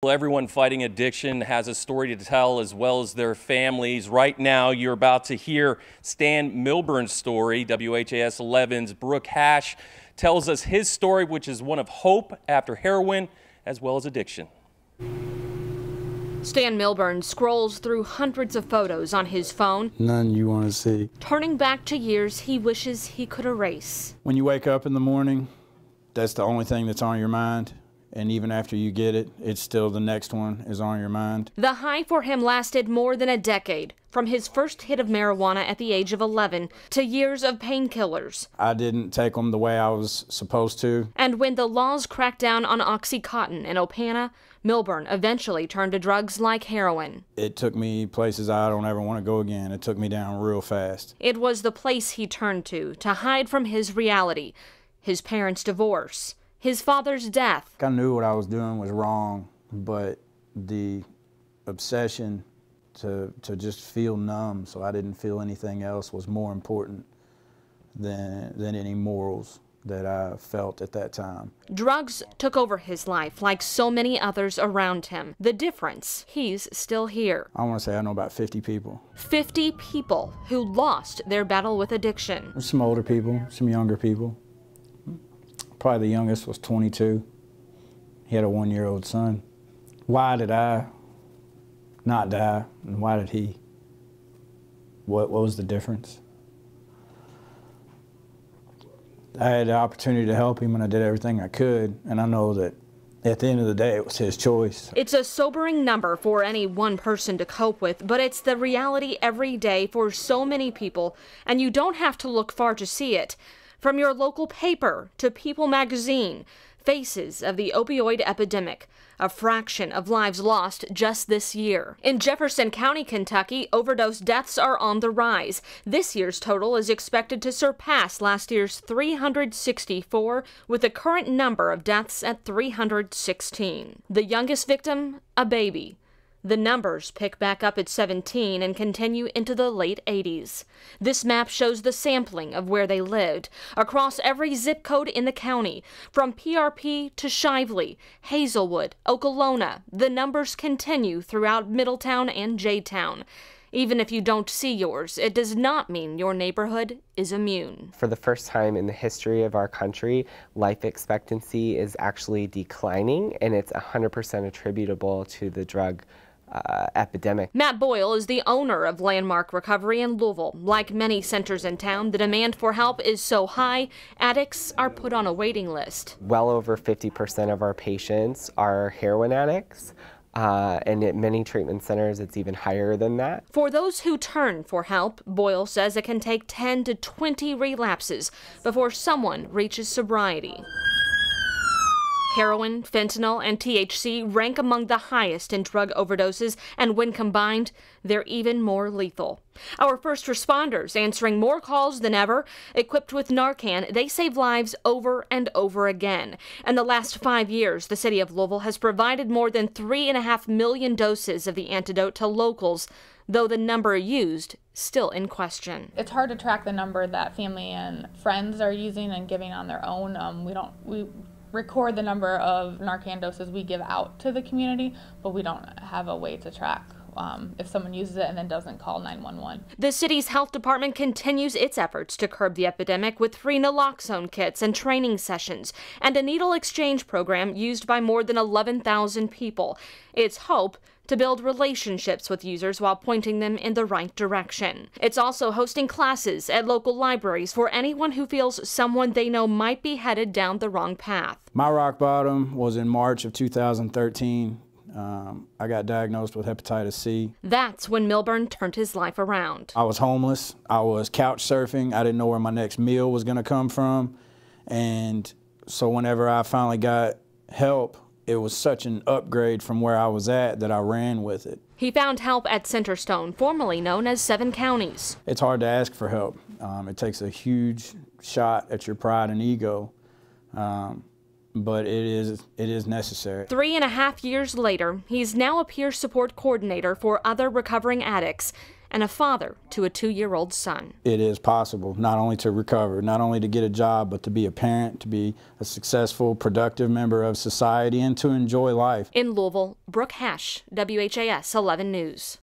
Well, everyone fighting addiction has a story to tell, as well as their families. Right now, you're about to hear Stan Milburn's story. WHAS 11's Brooke Hash tells us his story, which is one of hope after heroin as well as addiction. Stan Milburn scrolls through hundreds of photos on his phone. None you want to see. Turning back to years he wishes he could erase. When you wake up in the morning, that's the only thing that's on your mind. And even after you get it, it's still the next one is on your mind. The high for him lasted more than a decade, from his first hit of marijuana at the age of 11 to years of painkillers. I didn't take them the way I was supposed to. And when the laws cracked down on Oxycontin in Opana, Milburn eventually turned to drugs like heroin. It took me places I don't ever want to go again. It took me down real fast. It was the place he turned to hide from his reality, his parents' divorce, his father's death. I knew what I was doing was wrong, but the obsession to just feel numb so I didn't feel anything else was more important than any morals that I felt at that time. Drugs took over his life like so many others around him. The difference, he's still here. I want to say I know about 50 people. 50 people who lost their battle with addiction. There's some older people, some younger people. Probably the youngest was 22. He had a 1-year-old son. Why did I not die, and why did he? What was the difference? I had the opportunity to help him, and I did everything I could, and I know that at the end of the day, it was his choice. It's a sobering number for any one person to cope with, but it's the reality every day for so many people, and you don't have to look far to see it. From your local paper to People magazine, faces of the opioid epidemic, a fraction of lives lost just this year. In Jefferson County, Kentucky, overdose deaths are on the rise. This year's total is expected to surpass last year's 364, with the current number of deaths at 316. The youngest victim, a baby. The numbers pick back up at 17 and continue into the late 80s. This map shows the sampling of where they lived, across every zip code in the county, from PRP to Shively, Hazelwood, Okolona. The numbers continue throughout Middletown and J-Town. Even if you don't see yours, it does not mean your neighborhood is immune. For the first time in the history of our country, life expectancy is actually declining, and it's 100% attributable to the drug epidemic. Matt Boyle is the owner of Landmark Recovery in Louisville. Like many centers in town, the demand for help is so high, addicts are put on a waiting list. Well over 50% of our patients are heroin addicts. And at many treatment centers, it's even higher than that. For those who turn for help, Boyle says it can take 10 to 20 relapses before someone reaches sobriety. Heroin, fentanyl, and THC rank among the highest in drug overdoses, and when combined, they're even more lethal. Our first responders answering more calls than ever. Equipped with Narcan, they save lives over and over again. In the last 5 years, the city of Louisville has provided more than 3.5 million doses of the antidote to locals, though the number used still in question. It's hard to track the number that family and friends are using and giving on their own. We record the number of Narcan doses we give out to the community, but we don't have a way to track if someone uses it and then doesn't call 911. The city's health department continues its efforts to curb the epidemic with free naloxone kits and training sessions and a needle exchange program used by more than 11,000 people. It's hope to build relationships with users while pointing them in the right direction. It's also hosting classes at local libraries for anyone who feels someone they know might be headed down the wrong path. My rock bottom was in March of 2013. I got diagnosed with hepatitis C. That's when Milburn turned his life around. I was homeless. I was couch surfing. I didn't know where my next meal was going to come from. And so whenever I finally got help, it was such an upgrade from where I was at that I ran with it. He found help at Centerstone, formerly known as 7 Counties. It's hard to ask for help. It takes a huge shot at your pride and ego. But it is necessary. 3.5 years later, he's now a peer support coordinator for other recovering addicts and a father to a 2-year-old son. It is possible not only to recover, not only to get a job, but to be a parent, to be a successful, productive member of society, and to enjoy life. In Louisville, Brooke Hash, WHAS 11 News.